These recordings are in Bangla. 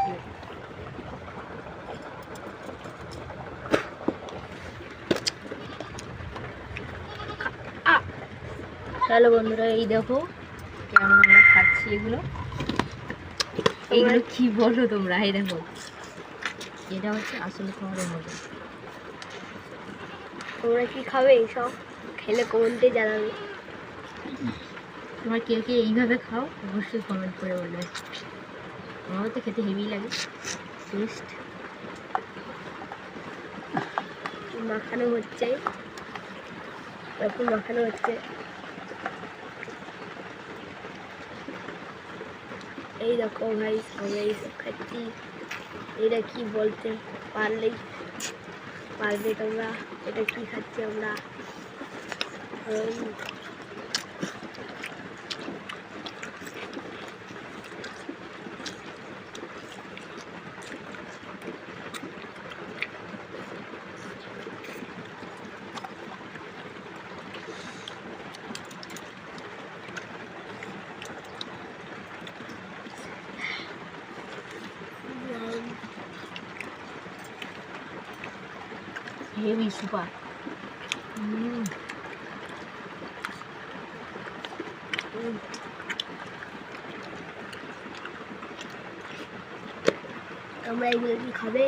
হ্যালো বন্ধুরা, এই দেখো কেমন আমরা খাচ্ছি এগুলো। এইগুলো কি বলো তোমরা? এই দেখো, এটা হচ্ছে আসলে খাবারের মজা। তোমরা কি খাবে এইসব? খেলে কমেন্টে জানাবে। তোমার কে কে এইভাবে খাও অবশ্যই কমেন্ট করে বলবে। আমারও তো খেতে হেভি লাগে, টেস্ট। মাখানো হচ্ছে, এরকম মাখানো হচ্ছে। এই দেখো ভাই, আমরা এইসব খাচ্ছি। এটা কি বলতে পারবে তোমরা? এটা কি খাচ্ছি আমরা? Heavy super. তোমরা এগুলো কি খাবে?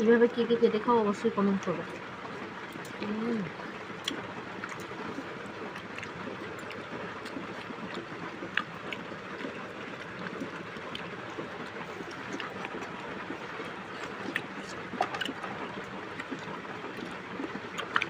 এইভাবে কে কে খেতে খাও অবশ্যই কমেন্ট করবে।